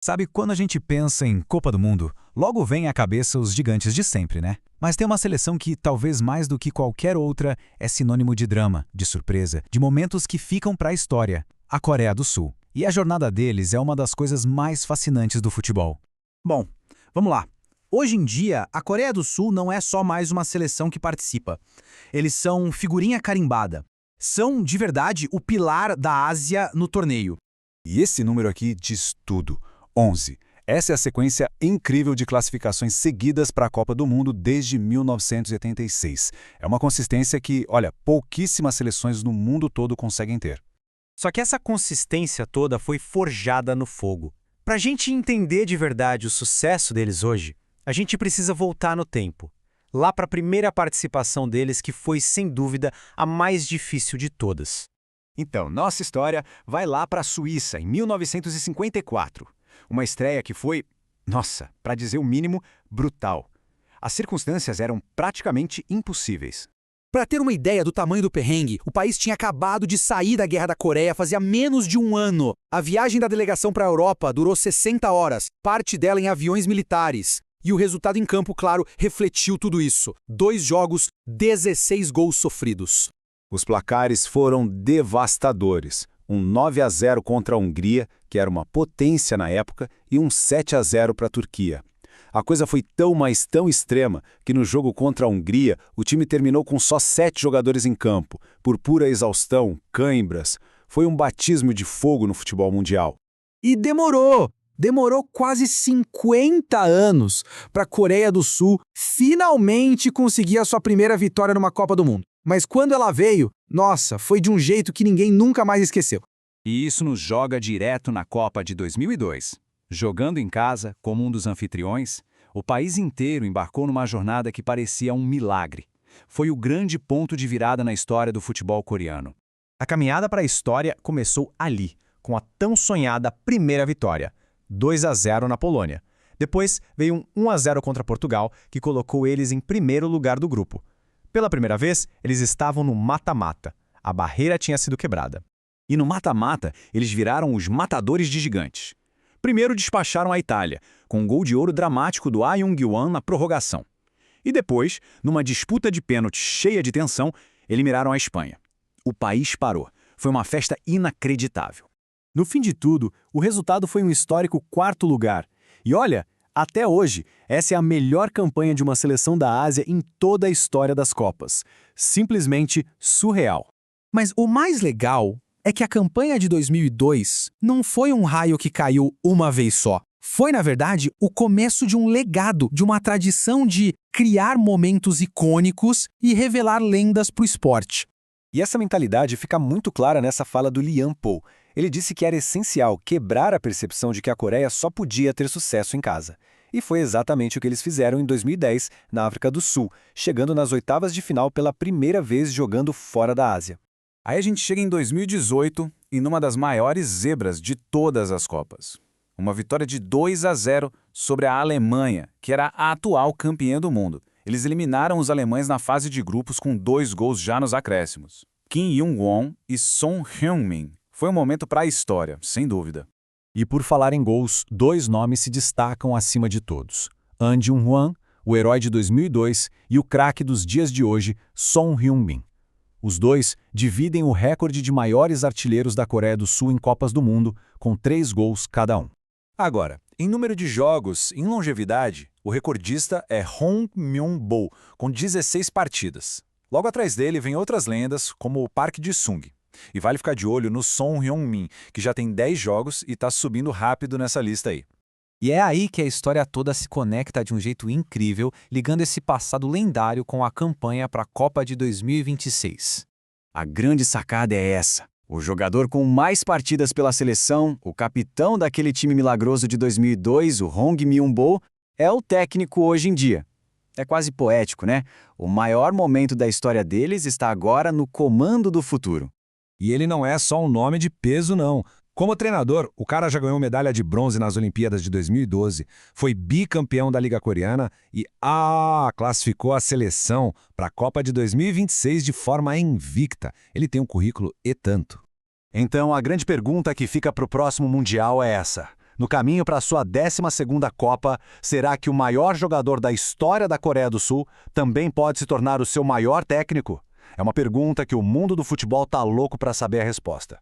Sabe, quando a gente pensa em Copa do Mundo, logo vem à cabeça os gigantes de sempre, né? Mas tem uma seleção que, talvez mais do que qualquer outra, é sinônimo de drama, de surpresa, de momentos que ficam para a história: a Coreia do Sul. E a jornada deles é uma das coisas mais fascinantes do futebol. Bom, vamos lá. Hoje em dia, a Coreia do Sul não é só mais uma seleção que participa. Eles são figurinha carimbada. São, de verdade, o pilar da Ásia no torneio. E esse número aqui diz tudo: 11. Essa é a sequência incrível de classificações seguidas para a Copa do Mundo desde 1986. É uma consistência que, olha, pouquíssimas seleções no mundo todo conseguem ter. Só que essa consistência toda foi forjada no fogo. Para a gente entender de verdade o sucesso deles hoje, a gente precisa voltar no tempo. Lá para a primeira participação deles, que foi, sem dúvida, a mais difícil de todas. Então, nossa história vai lá para a Suíça, em 1954. Uma estreia que foi, nossa, para dizer o mínimo, brutal. As circunstâncias eram praticamente impossíveis. Para ter uma ideia do tamanho do perrengue, o país tinha acabado de sair da Guerra da Coreia fazia menos de um ano. A viagem da delegação para a Europa durou 60 horas, parte dela em aviões militares. E o resultado em campo, claro, refletiu tudo isso. 2 jogos, 16 gols sofridos. Os placares foram devastadores. Um 9-0 contra a Hungria, que era uma potência na época, e um 7-0 para a Turquia. A coisa foi tão extrema que no jogo contra a Hungria, o time terminou com só 7 jogadores em campo, por pura exaustão, cãibras. Foi um batismo de fogo no futebol mundial. E demorou! Demorou quase 50 anos para a Coreia do Sul finalmente conseguir a sua primeira vitória numa Copa do Mundo. Mas quando ela veio, nossa, foi de um jeito que ninguém nunca mais esqueceu. E isso nos joga direto na Copa de 2002. Jogando em casa, como um dos anfitriões, o país inteiro embarcou numa jornada que parecia um milagre. Foi o grande ponto de virada na história do futebol coreano. A caminhada para a história começou ali, com a tão sonhada primeira vitória, 2-0 na Polônia. Depois veio um 1-0 contra Portugal, que colocou eles em primeiro lugar do grupo. Pela primeira vez, eles estavam no mata-mata. A barreira tinha sido quebrada. E no mata-mata, eles viraram os matadores de gigantes. Primeiro despacharam a Itália, com um gol de ouro dramático do Ah Jung-hwan na prorrogação. E depois, numa disputa de pênalti cheia de tensão, eliminaram a Espanha. O país parou. Foi uma festa inacreditável. No fim de tudo, o resultado foi um histórico 4º lugar. E olha, até hoje, essa é a melhor campanha de uma seleção da Ásia em toda a história das Copas. Simplesmente surreal. Mas o mais legal é que a campanha de 2002 não foi um raio que caiu uma vez só. Foi, na verdade, o começo de um legado, de uma tradição de criar momentos icônicos e revelar lendas para o esporte. E essa mentalidade fica muito clara nessa fala do Lian Po. Ele disse que era essencial quebrar a percepção de que a Coreia só podia ter sucesso em casa. E foi exatamente o que eles fizeram em 2010, na África do Sul, chegando nas oitavas de final pela primeira vez jogando fora da Ásia. Aí a gente chega em 2018 e numa das maiores zebras de todas as Copas. Uma vitória de 2-0 sobre a Alemanha, que era a atual campeã do mundo. Eles eliminaram os alemães na fase de grupos com 2 gols já nos acréscimos. Kim Jong-won e Son Heung-min. Foi um momento para a história, sem dúvida. E por falar em gols, 2 nomes se destacam acima de todos: An Jung-hwan, o herói de 2002, e o craque dos dias de hoje, Son Heung-min. Os dois dividem o recorde de maiores artilheiros da Coreia do Sul em Copas do Mundo, com 3 gols cada um. Agora, em número de jogos, em longevidade, o recordista é Hong Myung-bo, com 16 partidas. Logo atrás dele vem outras lendas, como o Park Ji-sung. E vale ficar de olho no Son Heung-min, que já tem 10 jogos e está subindo rápido nessa lista aí. E é aí que a história toda se conecta de um jeito incrível, ligando esse passado lendário com a campanha para a Copa de 2026. A grande sacada é essa. O jogador com mais partidas pela seleção, o capitão daquele time milagroso de 2002, o Hong Myung-bo, é o técnico hoje em dia. É quase poético, né? O maior momento da história deles está agora no comando do futuro. E ele não é só um nome de peso, não. Como treinador, o cara já ganhou medalha de bronze nas Olimpíadas de 2012, foi bicampeão da Liga Coreana e classificou a seleção para a Copa de 2026 de forma invicta. Ele tem um currículo e tanto. Então, a grande pergunta que fica para o próximo Mundial é essa. No caminho para a sua 12ª Copa, será que o maior jogador da história da Coreia do Sul também pode se tornar o seu maior técnico? É uma pergunta que o mundo do futebol tá louco para saber a resposta.